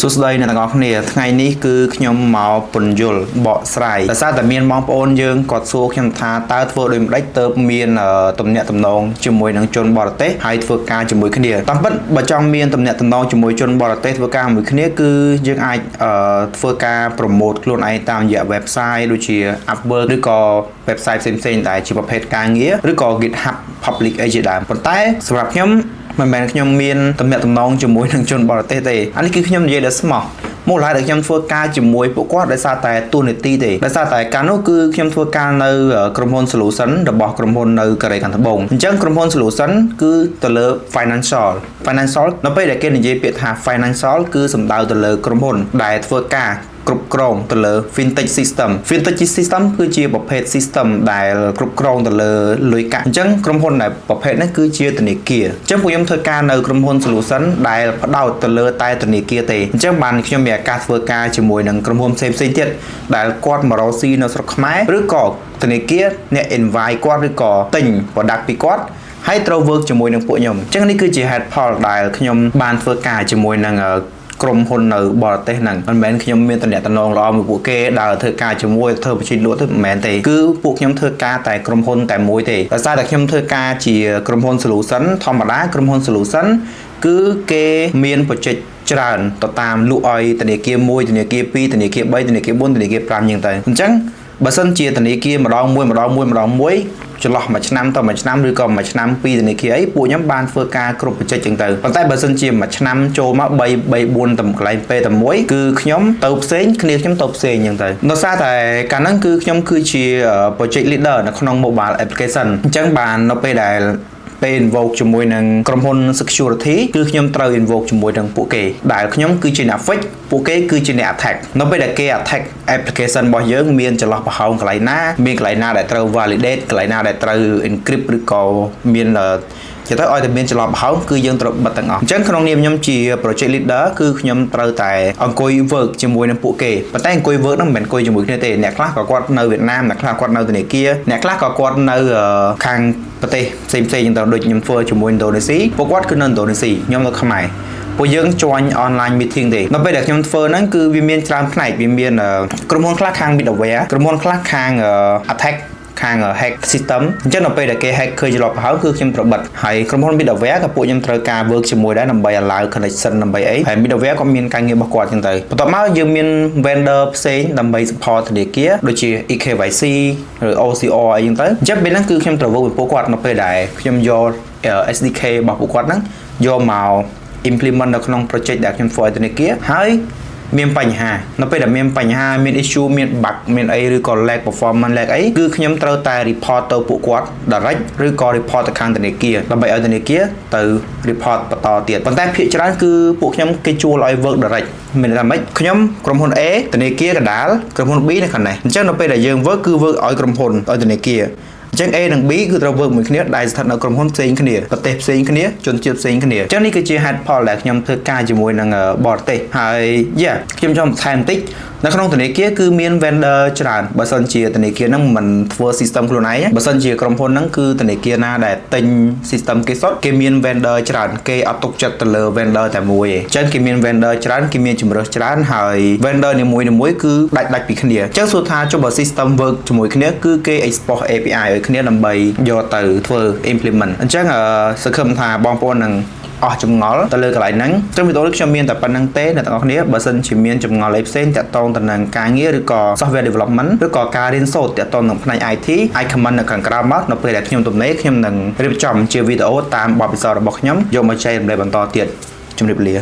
សួស្តីអ្នកទាំងអស់គ្នាថ្ងៃនេះគឺខ្ញុំមកពន្យល់បកស្រាយដោយសារតែមានបងប្អូនយើងគាត់សួរខ្ញុំថាតើធ្វើដូចម្ដេចទៅមានទំនាក់ទំនងជាមួយនឹងជនបរទេសហើយធ្វើការជាមួយគ្នាតាមពិតបើចង់មានទំនាក់ទំនងជាមួយជនបរទេសធ្វើការជាមួយគ្នាគឺយើងអាចធ្វើការ promote ខ្លួនឯងតាមរយៈ website ដូចជា Upwork ឬក៏ website ផ្សេងៗដែលជាប្រភេទការងារឬក៏ GitHub Public អីជាដើមប៉ុន្តែសម្រាប់ខ្ញុំមិនមែនខ្ញុំមានទំនាក់ទំនងជាមួយនឹងជនបរទេសទេអានេះគឺខ្ញុំនិយាយដល់ស្មោះមូលហេតុដែលខ្ញុំធ្វើការជាមួយពួកគាត់ដោយសារតែទូនីតិទេដោយសារតែកាលនោះគឺខ្ញុំធ្វើការនៅក្រុមហ៊ុន Solution របស់ក្រុមហ៊ុននៅកូរ៉េខាងត្បូងអញ្ចឹងក្រុមហ៊ុន Solution គឺទៅលើ financial នៅពេលដែលគេនិយាយពាក្យថា financial គឺសំដៅទៅលើក្រុមហ៊ុនដែលធ្វើការគ្រប់គ្រងទៅលើ fintech system គឺជាប្រភេទ system ដែលគ្រប់គ្រងទៅលើលុយកាក់អញ្ចឹងក្រុមហ៊ុនដែលប្រភេទនេះគឺជាធនាគារអញ្ចឹងពួកខ្ញុំធ្វើការនៅក្រុមហ៊ុន Solution ដែលផ្ដោតទៅលើតែធនាគារទេអញ្ចឹងបានខ្ញុំមានឱកាសធ្វើការជាមួយនឹងក្រុមហ៊ុនផ្សេងៗទៀតដែលគាត់មករកស៊ីនៅស្រុកខ្មែរឬក៏ធនាគារអ្នក invite គាត់ឬក៏ទិញ product ពីគាត់ហើយត្រូវ work ជាមួយនឹងពួកខ្ញុំអញ្ចឹងនេះគឺជាហេតុផលដែលខ្ញុំបានធ្វើការជាមួយនឹងក្រុមហ៊ុននៅបរទេសហ្នឹងមិនមែនខ្ញុំមានតំណែងល្អមួយពួកគេដើរធ្វើការជាមួយធ្វើបញ្ជីលក់ទៅមិនមែនទេគឺពួកខ្ញុំធ្វើការតែក្រុមហ៊ុនតែមួយទេដោយសារតែខ្ញុំធ្វើការជាក្រុមហ៊ុន Solution ធម្មតាក្រុមហ៊ុន Solution គឺគេមានបច្ចេកច្រើនទៅតាមលក់ឲ្យធនាគារ1ធនាគារ2ធនាគារ3ធនាគារ4ធនាគារ5យ៉ាងទៅអញ្ចឹងបើសិនជាធនាគារម្ដងមួយចន្លោះមួយឆ្នាំទៅមួយឆ្នាំឬក៏មួយឆ្នាំពីរធនាគារអីពួកខ្ញុំបានធ្វើការគ្រប់បច្ចេកចឹងទៅប៉ុន្តែបើសិនជាមួយឆ្នាំចូលមក3 4តែកន្លែងពេលតែមួយគឺខ្ញុំទៅផ្សេងគ្នាខ្ញុំទៅផ្សេងចឹងទៅដោយសារតែកាលហ្នឹងគឺខ្ញុំគឺជា project leader នៅក្នុង mobile application អញ្ចឹងបាននៅពេលដែលពេល invoke ជាមួយនឹងក្រុមហ៊ុន security គឺខ្ញុំត្រូវ invoke ជាមួយនឹងពួកគេដែលខ្ញុំគឺជាអ្នក fix ពួកគេគឺជាអ្នក attack នៅពេលដែលគេ attack application របស់យើងមានចន្លោះប្រហោងកន្លែងណាមានកន្លែងណាដែលត្រូវ validate កន្លែងណាដែលត្រូវ encrypt ឬក៏មានជាទៅឲ្យតែមានចន្លោះប្រហោងគឺយើងត្រូវបិទទាំងអស់អញ្ចឹងក្នុងនាមខ្ញុំជា project leader គឺខ្ញុំត្រូវតែអង្គុយ work ជាមួយនឹងពួកគេប៉ុន្តែអង្គុយ work ហ្នឹងមិនមែនអង្គុយជាមួយគ្នាទេអ្នកខ្លះក៏គាត់នៅវៀតណាមអ្នកខ្លះគាត់នៅធនាគារអ្នកខ្លះក៏គាត់នៅខាងប្រទេសផ្សេងៗចឹងទៅដូចខ្ញុំធ្វើជាមួយឥណ្ឌូនេស៊ីពួកគាត់គឺនៅឥណ្ឌូនេស៊ីខ្ញុំនៅខ្មែរពួកយើង join online meeting ទេនៅពេលដែលខ្ញុំធ្វើហ្នឹងគឺវាមានច្រើនផ្នែកវាមានក្រុមហ៊ុនខ្លះខាង middleware ក្រុមហ៊ុនខ្លះខាង attack ខាង hack system អញ្ចឹងនៅពេលដែលគេ hack ឃើញច្រឡំប្រហោងគឺខ្ញុំត្រូវបិទហើយក្រុមហ៊ុន middleware ក៏ពួកខ្ញុំត្រូវការ work ជាមួយដែរដើម្បី allow connection ដើម្បីអីហើយ middleware ក៏មានការងាររបស់គាត់អញ្ចឹងទៅបន្ទាប់មកយើងមាន vendor ផ្សេងដើម្បី support ធនាគារដូចជា EKYC ឬ OCR អីចឹងទៅអញ្ចឹងពេលហ្នឹងគឺខ្ញុំត្រូវ work vớiពួកគាត់នៅពេលដែលខ្ញុំយក SDK របស់ពួកគាត់ហ្នឹងយកមក implement នៅក្នុង project ដែលខ្ញុំធ្វើឲ្យធនាគារហើយមានបញ្ហានៅពេលដែលមានបញ្ហាមាន issue មាន bug មានអីឬក៏ lag performance lag អីគឺខ្ញុំត្រូវតែ report ទៅពួកគាត់ direct ឬក៏ report ទៅខាងធនាគារដើម្បីឲ្យធនាគារទៅ report បន្តទៀតប៉ុន្តែភាគច្រើនគឺពួកខ្ញុំគេជួលឲ្យ work direct មានន័យថាម៉េចខ្ញុំក្រុមហ៊ុន A ធនាគារកណ្ដាលក្រុមហ៊ុន B នៅខាងនេះអញ្ចឹងនៅពេលដែលយើង work គឺ work ឲ្យក្រុមហ៊ុនឲ្យធនាគារអញ្ចឹង A និង B គឺត្រូវ work មួយគ្នាដែលស្ថិតនៅក្រុមហ៊ុនផ្សេងគ្នាប្រទេសផ្សេងគ្នាជនជាតិផ្សេងគ្នាអញ្ចឹងនេះគឺជាហេតុផលដែលខ្ញុំធ្វើការជាមួយនឹងបរទេសហើយខ្ញុំចង់បន្ថែមបន្តិចនៅក្នុងធនាគារគឺមាន vendor ច្រើនបើសិនជាធនាគារហ្នឹងមិនធ្វើ system ខ្លួនឯងបើសិនជាក្រុមហ៊ុនហ្នឹងគឺធនាគារណាដែលទិញ system គេសុទ្ធគេមាន vendor ច្រើនគេអត់ទុកចិត្តទៅលើ vendor តែមួយទេអញ្ចឹងគេមាន vendor ច្រើនគេមានជំរើសច្រើនហើយ vendor នីមួយៗគឺដាច់ពីគ្នាអញ្ចឹងសួរថាចុះបើ system work ជាមួយគ្នាគឺគេ export API ឲ្យគ្នាដើម្បីយកទៅធ្វើ implement អញ្ចឹងសង្ឃឹមថាបងប្អូននឹងអស់ចម្ងល់ទៅលើកន្លែងហ្នឹងចឹងវីដេអូនេះខ្ញុំមានតែប៉ុណ្្នឹងទេអ្នកទាំងអស់គ្នាបើសិនជាមានចម្ងល់អីផ្សេងតាក់ទងទៅនឹងការងារឬក៏ software development ឬក៏ការរៀនសូត្រតាក់ទងនឹងផ្នែក IT អាច comment នៅខាងក្រោមមកនៅពេលដែលខ្ញុំទំនេរខ្ញុំនឹងរៀបចំជាវីដេអូតាមបទពិសោធន៍របស់ខ្ញុំយកមកចែករំលែកបន្តទៀតជម្រាបលា